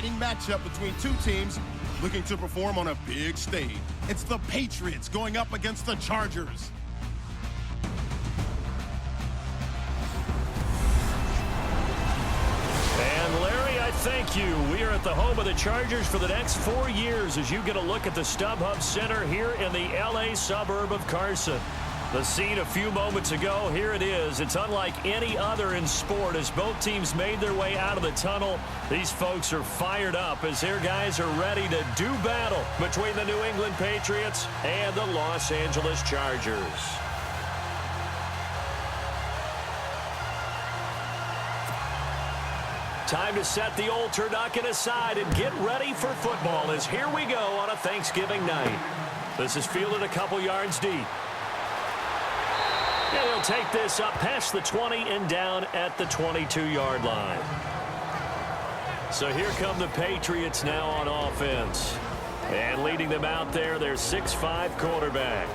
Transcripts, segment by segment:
exciting matchup between two teams looking to perform on a big stage. It's the Patriots going up against the Chargers. And Larry, I thank you. We are at the home of the Chargers for the next 4 years as you get a look at the StubHub Center here in the L.A. suburb of Carson. The scene a few moments ago, here it is. It's unlike any other in sport as both teams made their way out of the tunnel. These folks are fired up as their guys are ready to do battle between the New England Patriots and the Los Angeles Chargers. Time to set the old turducken aside and get ready for football as here we go on a Thanksgiving night. This is fielded a couple yards deep. And they'll take this up past the 20 and down at the 22-yard line. So here come the Patriots now on offense. And leading them out there, their 6'5" quarterback.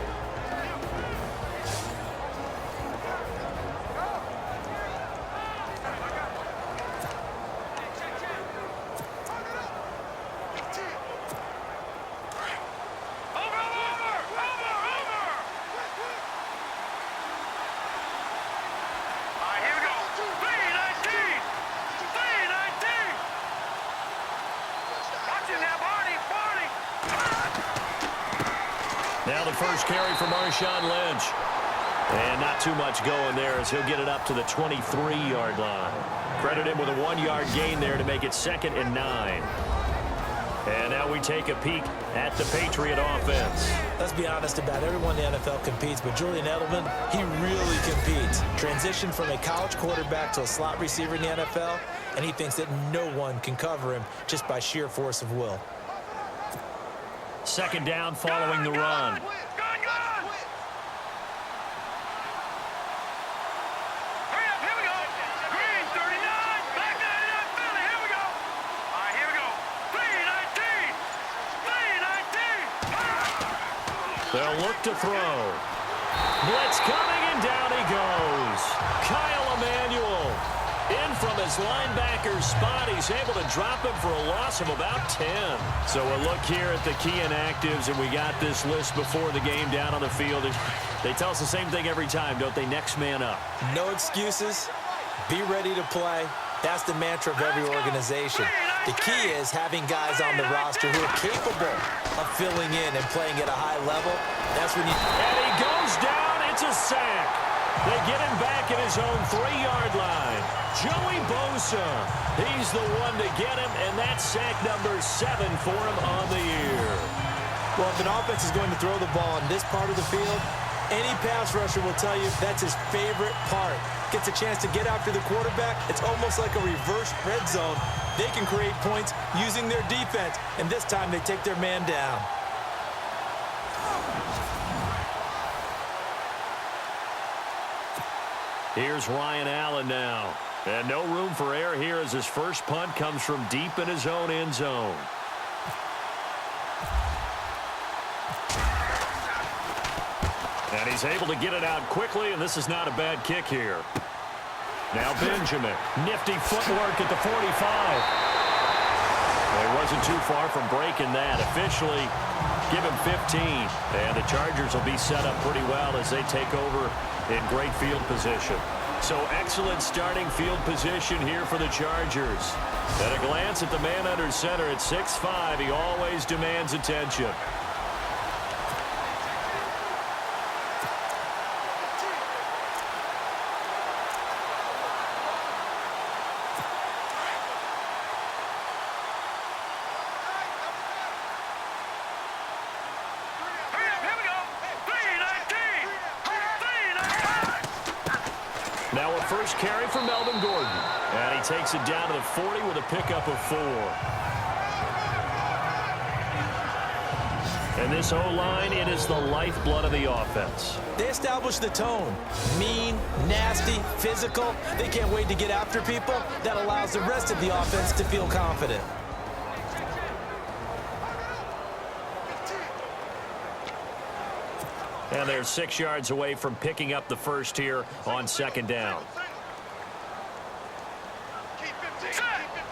Now the first carry for Marshawn Lynch. And not too much going there as he'll get it up to the 23-yard line. Credit him with a 1-yard gain there to make it 2nd and 9. And now we take a peek at the Patriot offense. Let's be honest about everyone in the NFL competes, but Julian Edelman, he really competes. Transitioned from a college quarterback to a slot receiver in the NFL, and he thinks that no one can cover him just by sheer force of will. 2nd down following the run. They'll look to throw. Blitz coming, and down he goes. Kyle Emanuel in from his linebacker spot. He's able to drop him for a loss of about 10. So a look here at the key inactives, and we got this list before the game down on the field. They tell us the same thing every time, don't they? Next man up. No excuses. Be ready to play. That's the mantra of every organization. The key is having guys on the roster who are capable of filling in and playing at a high level. That's when you... And he goes down. It's a sack. They get him back at his own 3-yard line. Joey Bosa. He's the one to get him, and that's sack number 7 for him on the year. Well, if an offense is going to throw the ball in this part of the field, any pass rusher will tell you that's his favorite part. Gets a chance to get after the quarterback. It's almost like a reverse red zone. They can create points using their defense, and this time they take their man down. Here's Ryan Allen now. And no room for error here as his first punt comes from deep in his own end zone. And he's able to get it out quickly, and this is not a bad kick here. Now Benjamin. Nifty footwork at the 45. He wasn't too far from breaking that. Officially, give him 15. And the Chargers will be set up pretty well as they take over in great field position. So excellent starting field position here for the Chargers. At a glance at the man under center at 6'5", he always demands attention. Now a first carry for Melvin Gordon. And he takes it down to the 40 with a pickup of 4. And this O-line, it is the lifeblood of the offense. They establish the tone. Mean, nasty, physical. They can't wait to get after people. That allows the rest of the offense to feel confident. And they're 6 yards away from picking up the first here on 2nd down.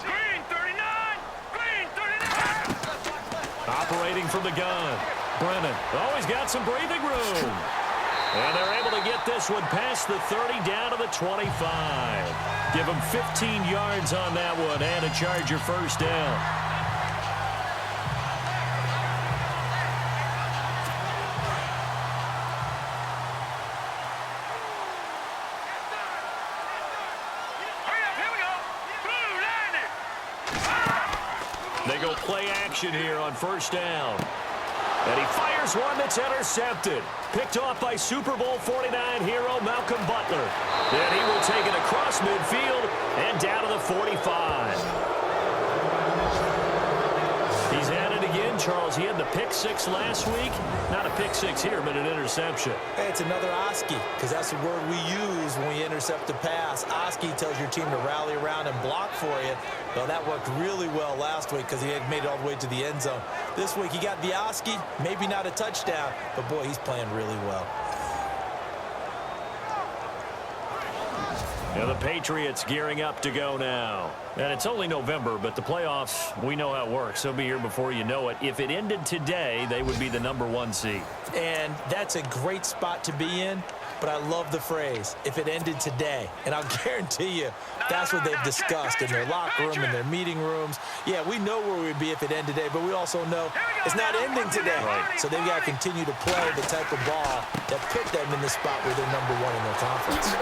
Green 39, green Operating from the gun. Brennan. Oh, he's got some breathing room. And they're able to get this one past the 30 down to the 25. Give him 15 yards on that one and a Charger first down. They go play action here on first down. And he fires one that's intercepted. Picked off by Super Bowl 49 hero Malcolm Butler. Then he will take it across midfield and down to the 45. He's at it again, Charles. He had the pick six last week. Not a pick six here, but an interception. Hey, it's another Oski, because that's the word we use when we intercept a pass. Oski tells your team to rally around and block for you. Well, that worked really well last week because he had made it all the way to the end zone. This week, he got the Oski, maybe not a touchdown, but, boy, he's playing really well. Yeah, the Patriots gearing up to go now. And it's only November, but the playoffs, we know how it works. They'll be here before you know it. If it ended today, they would be the #1 seed. And that's a great spot to be in, but I love the phrase, if it ended today. And I'll guarantee you, that's what they've discussed in their locker room, in their meeting rooms. Yeah, we know where we'd be if it ended today, but we also know it's not ending today. Right. So they've got to continue to play the type of ball that put them in the spot where they're #1 in their conference.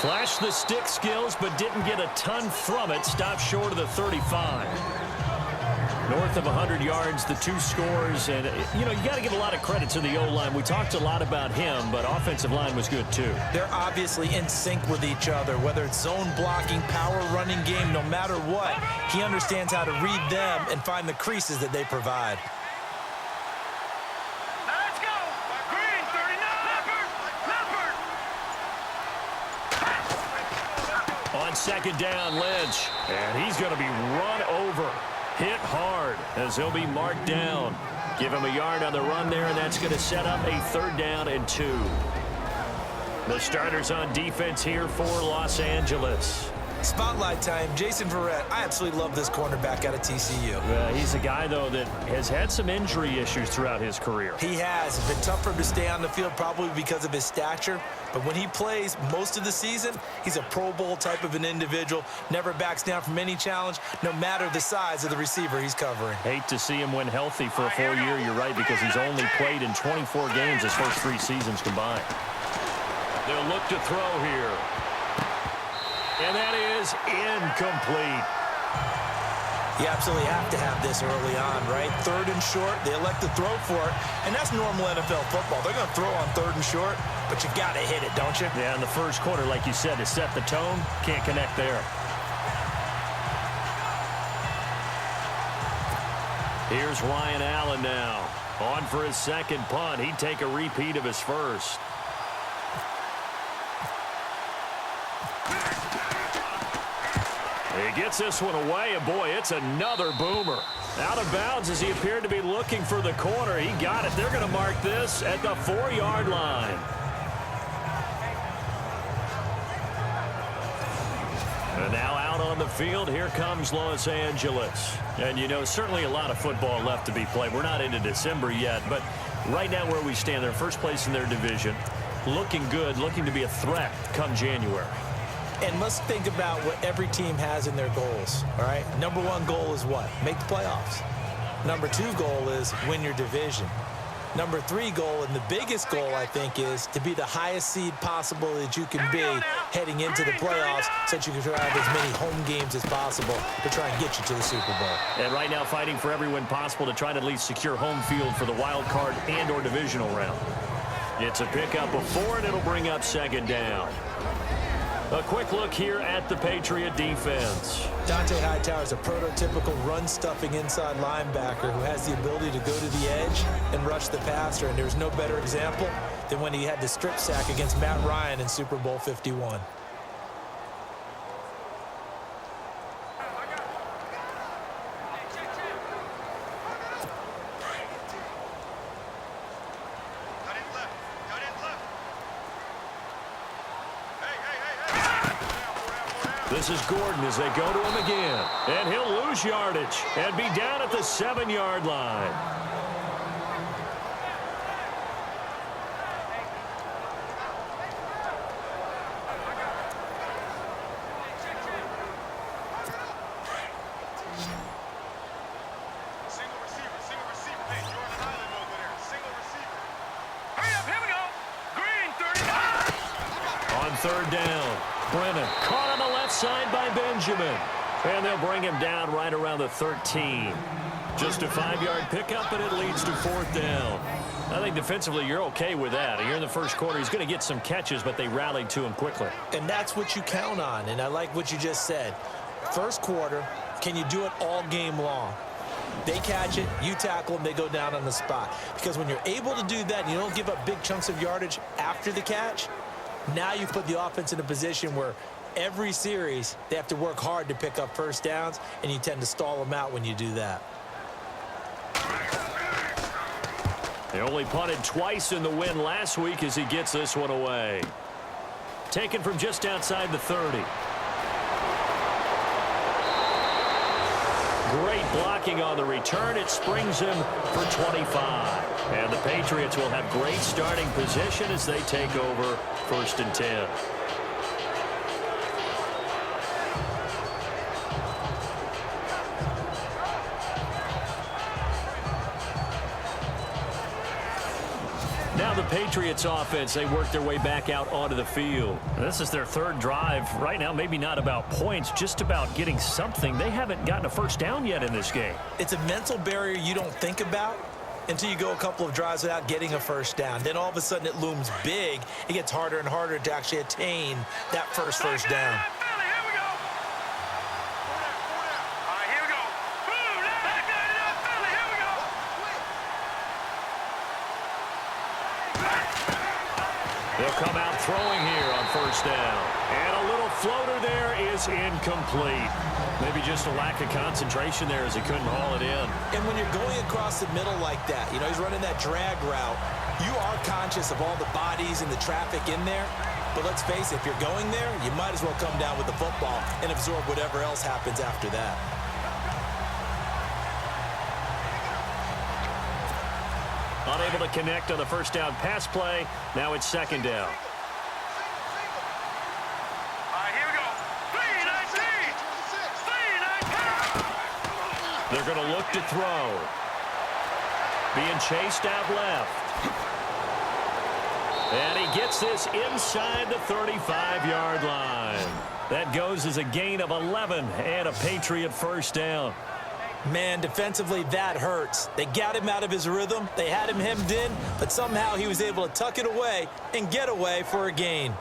Flashed the stick skills, but didn't get a ton from it. Stopped short of the 35. North of 100 yards, the 2 scores. And, you know, you got to give a lot of credit to the O-line. We talked a lot about him, but offensive line was good, too. They're obviously in sync with each other, whether it's zone blocking, power running game, no matter what. He understands how to read them and find the creases that they provide. On second down, Lynch. And he's going to be run over. Hit hard as he'll be marked down. Give him a yard on the run there, and that's going to set up a 3rd down and 2. The starters on defense here for Los Angeles. Spotlight time, Jason Verrett. I absolutely love this cornerback out of TCU. He's a guy, though, that has had some injury issues throughout his career. He has. It's been tough for him to stay on the field probably because of his stature. But when he plays most of the season, he's a Pro Bowl type of an individual. Never backs down from any challenge, no matter the size of the receiver he's covering. Hate to see him win healthy for a full year, you're right, because he's only played in 24 games his first 3 seasons combined. They'll look to throw here. And that is incomplete. You absolutely have to have this early on, right? 3rd and short, they elect to throw for it, and that's normal NFL football. They're going to throw on 3rd and short, but you got to hit it, don't you? Yeah, in the first quarter, like you said, to set the tone, can't connect there. Here's Ryan Allen now. On for his 2nd punt. He'd take a repeat of his first. He gets this one away, and boy, it's another boomer. Out of bounds as he appeared to be looking for the corner. He got it. They're going to mark this at the 4-yard line. And now out on the field, here comes Los Angeles. And, you know, certainly a lot of football left to be played. We're not into December yet, but right now where we stand, they're first place in their division. Looking good, looking to be a threat come January. And let's think about what every team has in their goals, all right? #1 goal is what? Make the playoffs. #2 goal is win your division. #3 goal, and the biggest goal, I think, is to be the highest seed possible that you can be heading into the playoffs so that you can try to have as many home games as possible to try and get you to the Super Bowl. And right now fighting for every win possible to try to at least secure home field for the wild card and or divisional round. It's a pickup of 4, and it'll bring up 2nd down. A quick look here at the Patriot defense. Dante Hightower is a prototypical run-stuffing inside linebacker who has the ability to go to the edge and rush the passer, and there's no better example than when he had the strip sack against Matt Ryan in Super Bowl 51. The This is Gordon as they go to him again. And he'll lose yardage and be down at the 7-yard line. Third down. Brennan caught on the left side by Benjamin. And they'll bring him down right around the 13. Just a 5-yard pickup, and it leads to 4th down. I think defensively you're okay with that. Here in the first quarter, he's going to get some catches, but they rallied to him quickly. And that's what you count on, and I like what you just said. First quarter, can you do it all game long? They catch it, you tackle them, they go down on the spot. Because when you're able to do that and you don't give up big chunks of yardage after the catch, now you put the offense in a position where every series they have to work hard to pick up first downs, and you tend to stall them out when you do that. They only punted twice in the win last week as he gets this one away. Taken from just outside the 30. Great blocking on the return. It springs him for 25. And the Patriots will have great starting position as they take over 1st and 10. Now the Patriots offense, they work their way back out onto the field. This is their 3rd drive. Right now, maybe not about points, just about getting something. They haven't gotten a first down yet in this game. It's a mental barrier you don't think about until you go a couple of drives without getting a first down. Then all of a sudden it looms big. It gets harder and harder to actually attain that first down. They'll come out throwing here on 1st down. And a little floater there is incomplete. Maybe just a lack of concentration there as he couldn't haul it in. And when you're going across the middle like that, you know, he's running that drag route, you are conscious of all the bodies and the traffic in there. But let's face it, if you're going there, you might as well come down with the football and absorb whatever else happens after that. Unable to connect on the first down pass play. Now it's 2nd down. Here we go. 3-19. They're going to look to throw. Being chased out left. And he gets this inside the 35-yard line. That goes as a gain of 11 and a Patriot 1st down. Man, defensively, that hurts. They got him out of his rhythm. They had him hemmed in, but somehow he was able to tuck it away and get away for a gain.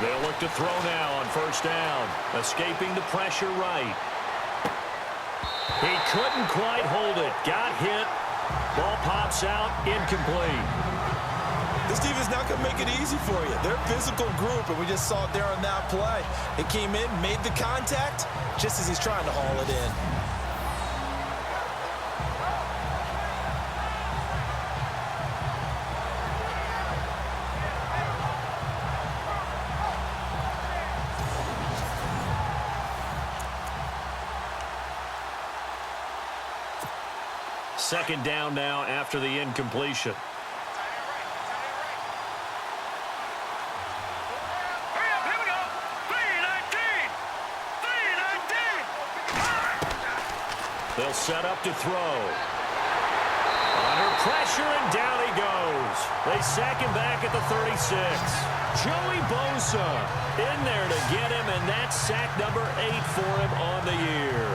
They'll look to throw now on 1st down. Escaping the pressure right. He couldn't quite hold it. Got hit. Ball pops out. Incomplete. This defense not going to make it easy for you. They're a physical group, and we just saw it there on that play. It came in, made the contact, just as he's trying to haul it in. Second down now after the incompletion. Here we go. 3-19. They'll set up to throw. Under pressure, and down he goes. They sack him back at the 36. Joey Bosa in there to get him, and that's sack number 8 for him on the year.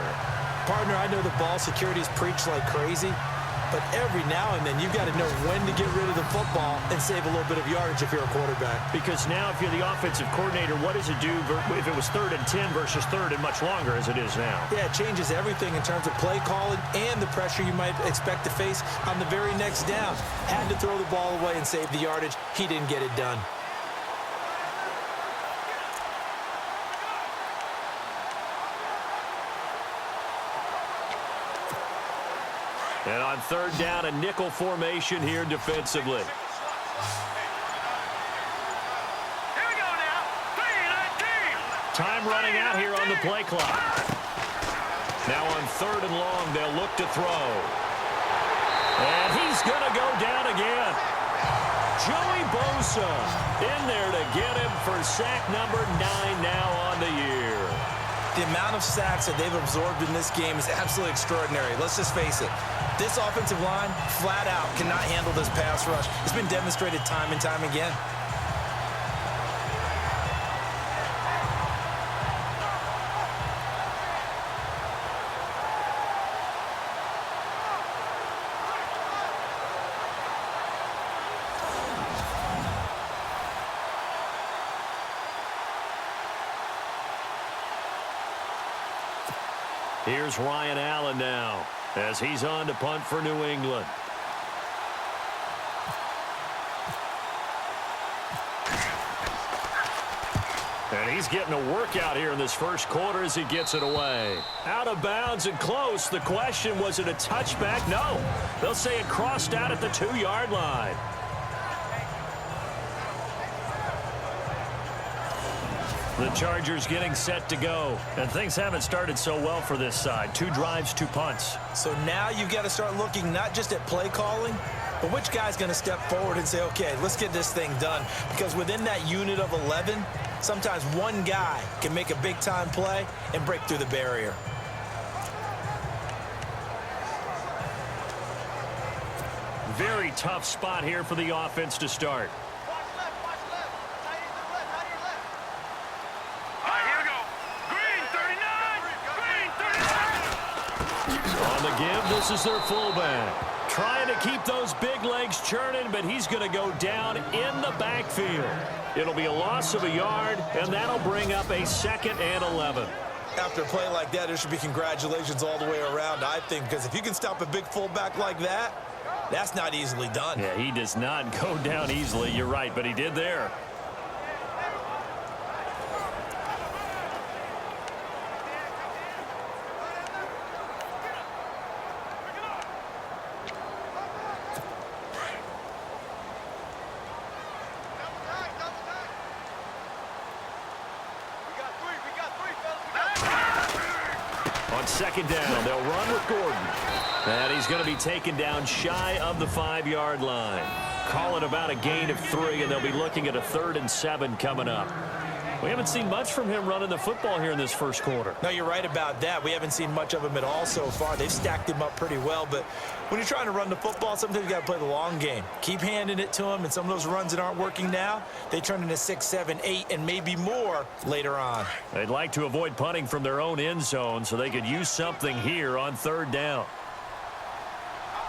Partner, I know the ball security's preached like crazy, but every now and then you've got to know when to get rid of the football and save a little bit of yardage if you're a quarterback. Because now if you're the offensive coordinator, what does it do if it was 3rd and 10 versus 3rd and much longer as it is now? Yeah, it changes everything in terms of play calling and the pressure you might expect to face on the very next down. Had to throw the ball away and save the yardage. He didn't get it done. And on 3rd down, a nickel formation here defensively. Here we go now. 3-19. Time running out here on the play clock. Now on 3rd and long, they'll look to throw. And he's going to go down again. Joey Bosa in there to get him for sack number 9 now on the year. The amount of sacks that they've absorbed in this game is absolutely extraordinary. Let's just face it. This offensive line, flat out, cannot handle this pass rush. It's been demonstrated time and time again. Here's Ryan Allen now as he's on to punt for New England. And he's getting a workout here in this first quarter as he gets it away. Out of bounds and close. The question, was it a touchback? No. They'll say it crossed out at the 2-yard line. The Chargers getting set to go. And things haven't started so well for this side. 2 drives, 2 punts. So now you've got to start looking not just at play calling, but which guy's going to step forward and say, okay, let's get this thing done. Because within that unit of 11, sometimes one guy can make a big-time play and break through the barrier. Very tough spot here for the offense to start. On the give, this is their fullback. Trying to keep those big legs churning, but he's going to go down in the backfield. It'll be a loss of a yard, and that'll bring up a 2nd and 11. After a play like that, there should be congratulations all the way around, I think, because if you can stop a big fullback like that, that's not easily done. Yeah, he does not go down easily. You're right, but he did there. On 2nd down, they'll run with Gordon. And he's going to be taken down shy of the 5-yard line. Call it about a gain of 3, and they'll be looking at a 3rd and 7 coming up. We haven't seen much from him running the football here in this first quarter. No, you're right about that. We haven't seen much of him at all so far. They've stacked him up pretty well, but when you're trying to run the football, sometimes you got to play the long game. Keep handing it to him, and some of those runs that aren't working now, they turn into 6, 7, 8, and maybe more later on. They'd like to avoid punting from their own end zone so they could use something here on 3rd down.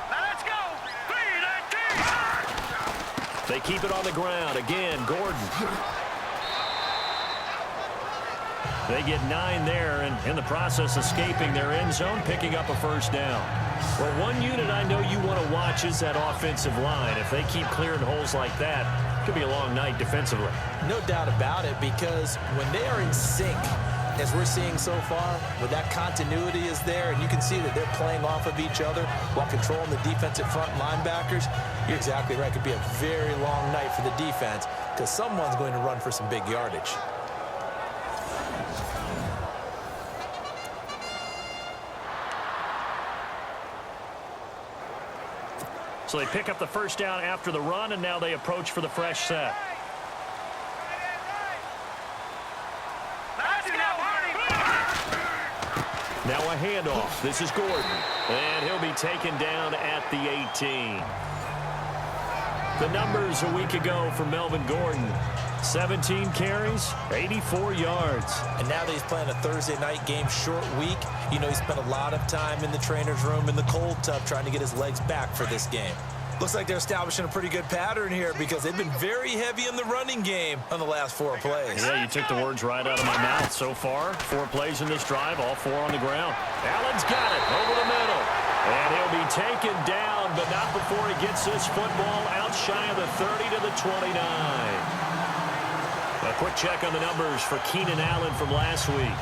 Let's go. 3-19. They keep it on the ground. Again, Gordon. They get 9 there, and in the process escaping their end zone, picking up a 1st down. Well, one unit I know you want to watch is that offensive line. If they keep clearing holes like that, it could be a long night defensively. No doubt about it, because when they are in sync, as we're seeing so far, where that continuity is there, and you can see that they're playing off of each other while controlling the defensive front linebackers, you're exactly right. It could be a very long night for the defense because someone's going to run for some big yardage. So they pick up the 1st down after the run, and now they approach for the fresh set. Now a handoff. This is Gordon. And he'll be taken down at the 18. The numbers a week ago for Melvin Gordon. 17 carries, 84 yards. And now that he's playing a Thursday night game, short week, you know he spent a lot of time in the trainer's room in the cold tub trying to get his legs back for this game. Looks like they're establishing a pretty good pattern here because they've been very heavy in the running game on the last 4 plays. Yeah, you took the words right out of my mouth. So far, 4 plays in this drive, all 4 on the ground. Allen's got it over the middle. And he'll be taken down, but not before he gets this football out shy of the 30 to the 29. A quick check on the numbers for Keenan Allen from last week.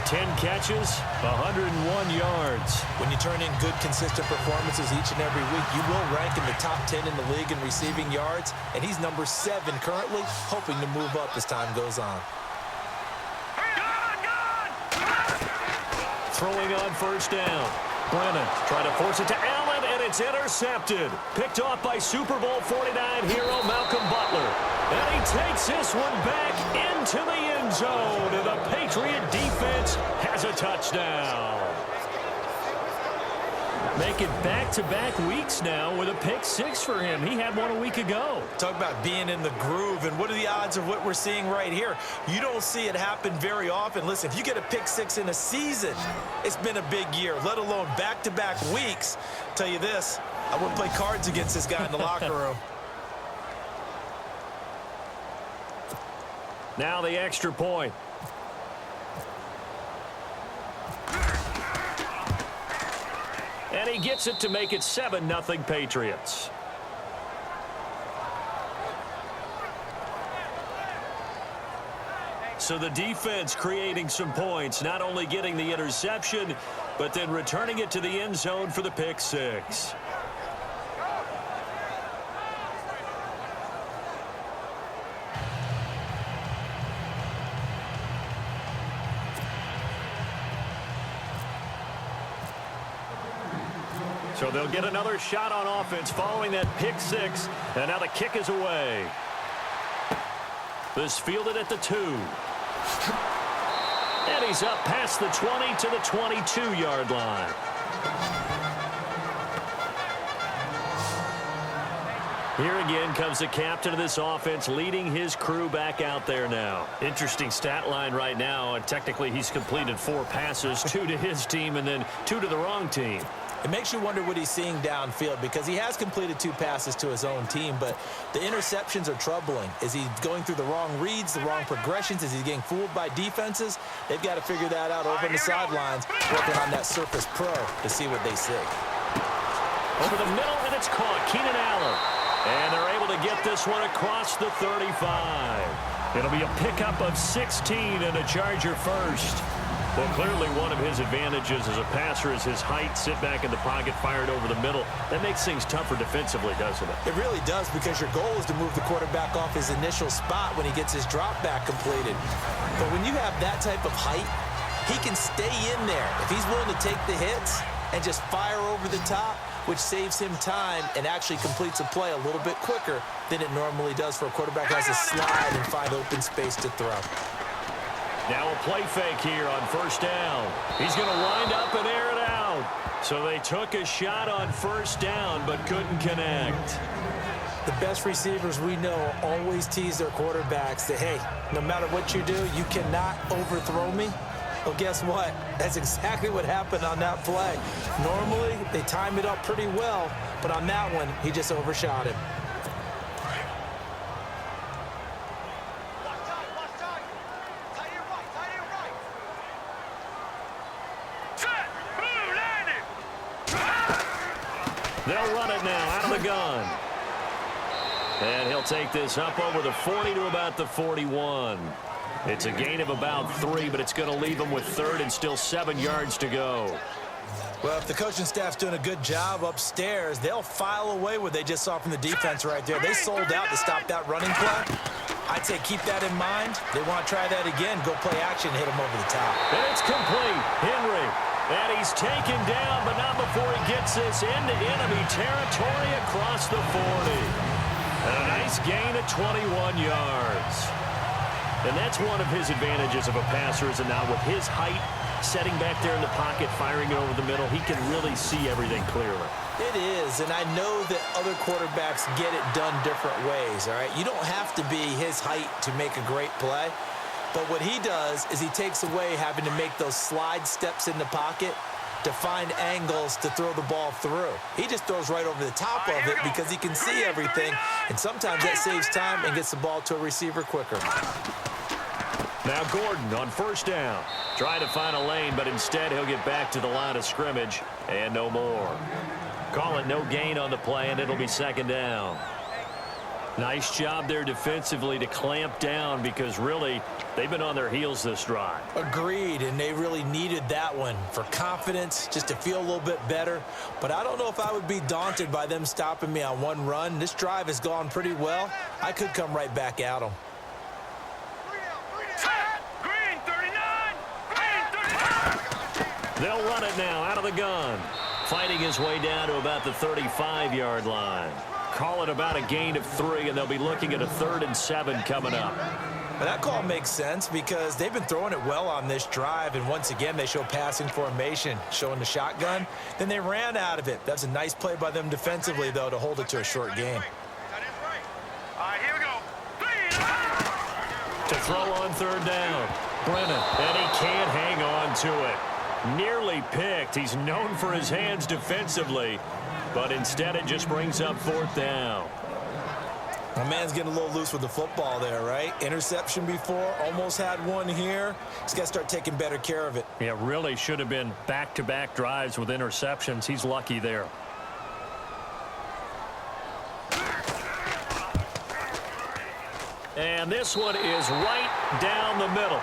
10 catches, 101 yards. When you turn in good, consistent performances each and every week, you will rank in the top 10 in the league in receiving yards, and he's number 7 currently, hoping to move up as time goes on. Throwing on first down. Brennan trying to force it to Allen, and it's intercepted. Picked off by Super Bowl 49 hero Malcolm Butler. And he takes this one back into the end zone, and the Patriot defense has a touchdown. Making back-to-back weeks now with a pick 6 for him. He had one a week ago. Talk about being in the groove, and what are the odds of what we're seeing right here? You don't see it happen very often. Listen, if you get a pick 6 in a season, it's been a big year, let alone back-to-back weeks. Tell you this, I wouldn't play cards against this guy in the locker room. Now the extra point. And he gets it to make it 7-0 Patriots. So the defense creating some points, not only getting the interception, but then returning it to the end zone for the pick 6. So they'll get another shot on offense following that pick 6. And now the kick is away. This fielded at the 2. And he's up past the 20 to the 22-yard line. Here again comes the captain of this offense leading his crew back out there now. Interesting stat line right now. Technically, he's completed 4 passes, 2 to his team and then 2 to the wrong team. It makes you wonder what he's seeing downfield because he has completed 2 passes to his own team, but the interceptions are troubling. Is he going through the wrong reads, the wrong progressions? Is he getting fooled by defenses? They've got to figure that out over the sidelines, working on that Surface Pro to see what they see. Over the middle, and it's caught. Keenan Allen. And they're able to get this one across the 35. It'll be a pickup of 16 and a Charger first. Well, clearly one of his advantages as a passer is his height, sit back in the pocket, fired over the middle. That makes things tougher defensively, doesn't it? It really does because your goal is to move the quarterback off his initial spot when he gets his drop back completed. But when you have that type of height, he can stay in there. If he's willing to take the hits and just fire over the top, which saves him time and actually completes a play a little bit quicker than it normally does for a quarterback who has to slide and find open space to throw. Now a play fake here on first down. He's going to wind up and air it out. So they took a shot on first down but couldn't connect. The best receivers we know always tease their quarterbacks that, hey, no matter what you do, you cannot overthrow me. Well, guess what? That's exactly what happened on that play. Normally, they time it up pretty well, but on that one, he just overshot him. They'll run it now out of the gun. And he'll take this up over the 40 to about the 41. It's a gain of about 3, but it's going to leave him with 3rd and still 7 yards to go. Well, if the coaching staff's doing a good job upstairs, they'll file away what they just saw from the defense right there. They sold out to stop that running play. I'd say keep that in mind. They want to try that again. Go play action, hit him over the top. And it's complete. Henry. And he's taken down, but not before he gets this into enemy territory across the 40. And a nice gain of 21 yards. And that's one of his advantages of a passer, is that now with his height, setting back there in the pocket, firing it over the middle, he can really see everything clearly. It is, and I know that other quarterbacks get it done different ways, all right? You don't have to be his height to make a great play, but what he does is he takes away having to make those slide steps in the pocket to find angles to throw the ball through. He just throws right over the top of it because he can see everything, and sometimes that saves time and gets the ball to a receiver quicker. Now Gordon on first down. Trying to find a lane, but instead he'll get back to the line of scrimmage and no more. Call it no gain on the play, and it'll be second down. Nice job there defensively to clamp down because really they've been on their heels this drive. Agreed, and they really needed that one for confidence, just to feel a little bit better. But I don't know if I would be daunted by them stopping me on one run. This drive has gone pretty well. I could come right back at them. Green 39. Green 39. They'll run it now out of the gun. Fighting his way down to about the 35-yard line. Call it about a gain of 3, and they'll be looking at a 3rd and 7 coming up. Well, that call makes sense because they've been throwing it well on this drive, and once again they show passing formation, showing the shotgun. Then they ran out of it. That's a nice play by them defensively, though, to hold it to a short game. All right, here we go. To throw on 3rd down. Brennan, and he can't hang on to it. Nearly picked. He's known for his hands defensively, but instead it just brings up 4th down. My man's getting a little loose with the football there, right? Interception before, almost had one here. He's got to start taking better care of it. Yeah, really should have been back-to-back drives with interceptions. He's lucky there. And this one is right down the middle.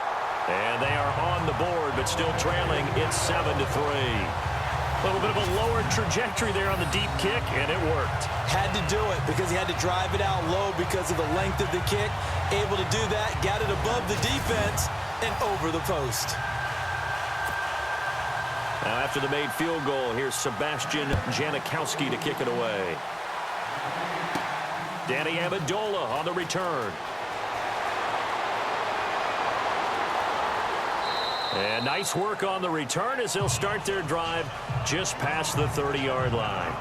And they are on the board, but still trailing. It's 7-3. A little bit of a lower trajectory there on the deep kick, and it worked. Had to do it because he had to drive it out low because of the length of the kick. Able to do that, got it above the defense and over the post. Now after the made field goal, here's Sebastian Janikowski to kick it away. Danny Amendola on the return. And nice work on the return as they'll start their drive just past the 30-yard line.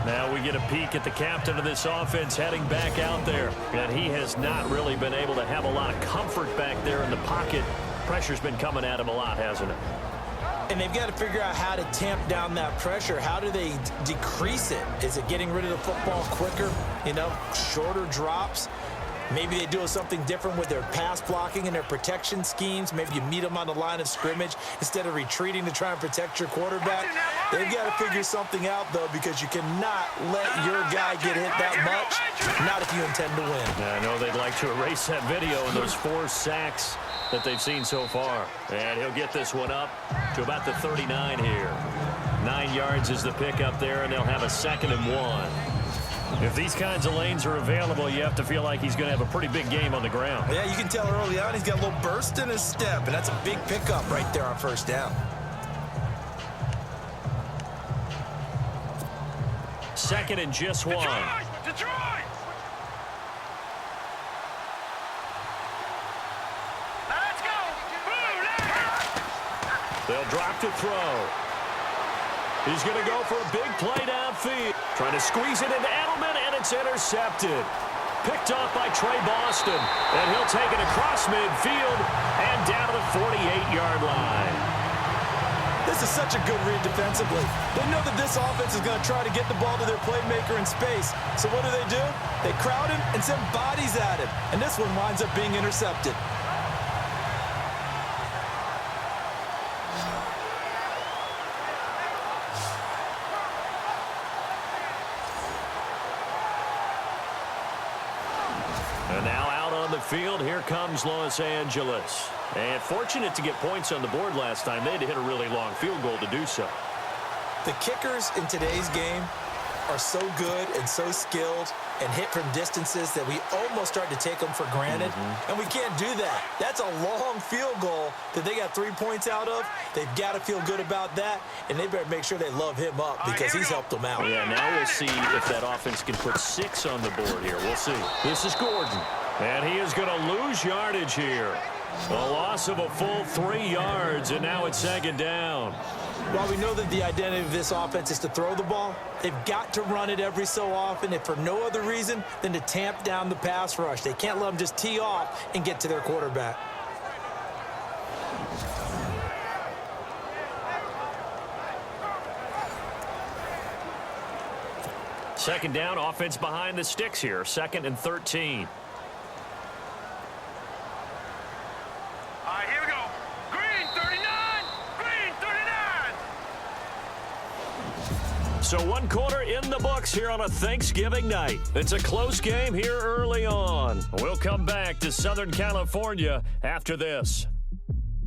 Now we get a peek at the captain of this offense heading back out there. And he has not really been able to have a lot of comfort back there in the pocket. Pressure's been coming at him a lot, hasn't it? And they've got to figure out how to tamp down that pressure. How do they decrease it? Is it getting rid of the football quicker? You know, shorter drops? Maybe they do something different with their pass blocking and their protection schemes. Maybe you meet them on the line of scrimmage instead of retreating to try and protect your quarterback. They've got to figure something out, though, because you cannot let your guy get hit that much, not if you intend to win. I know they'd like to erase that video and those 4 sacks that they've seen so far. And he'll get this one up to about the 39 here. 9 yards is the pickup there, and they'll have a 2nd and 1. If these kinds of lanes are available, you have to feel like he's going to have a pretty big game on the ground. Yeah, you can tell early on he's got a little burst in his step, and that's a big pickup right there on 1st down. 2nd and just 1. Detroit! Let's go! They'll drop to throw. He's going to go for a big play downfield. Trying to squeeze it into Edelman, and it's intercepted. Picked off by Trey Boston. And he'll take it across midfield and down to the 48-yard line. This is such a good read defensively. They know that this offense is going to try to get the ball to their playmaker in space. So what do? They crowd him and send bodies at him. And this one winds up being intercepted. And now out on the field, here comes Los Angeles. And fortunate to get points on the board last time. They had to hit a really long field goal to do so. The kickers in today's game are so good and so skilled and hit from distances that we almost start to take them for granted. And we can't do that. That's a long field goal that they got 3 points out of. They've got to feel good about that, and they better make sure they love him up because he's helped them out. Yeah, now we'll see if that offense can put 6 on the board here. We'll see. This is Gordon, and he is going to lose yardage here. A loss of a full 3 yards, and now it's 2nd down. While we know that the identity of this offense is to throw the ball, they've got to run it every so often, if for no other reason than to tamp down the pass rush. They can't let them just tee off and get to their quarterback. Second down, offense behind the sticks here. 2nd and 13. All right, here we go. Green 39. Green 39. So 1 quarter in the books here on a Thanksgiving night. It's a close game here early on. We'll come back to Southern California after this.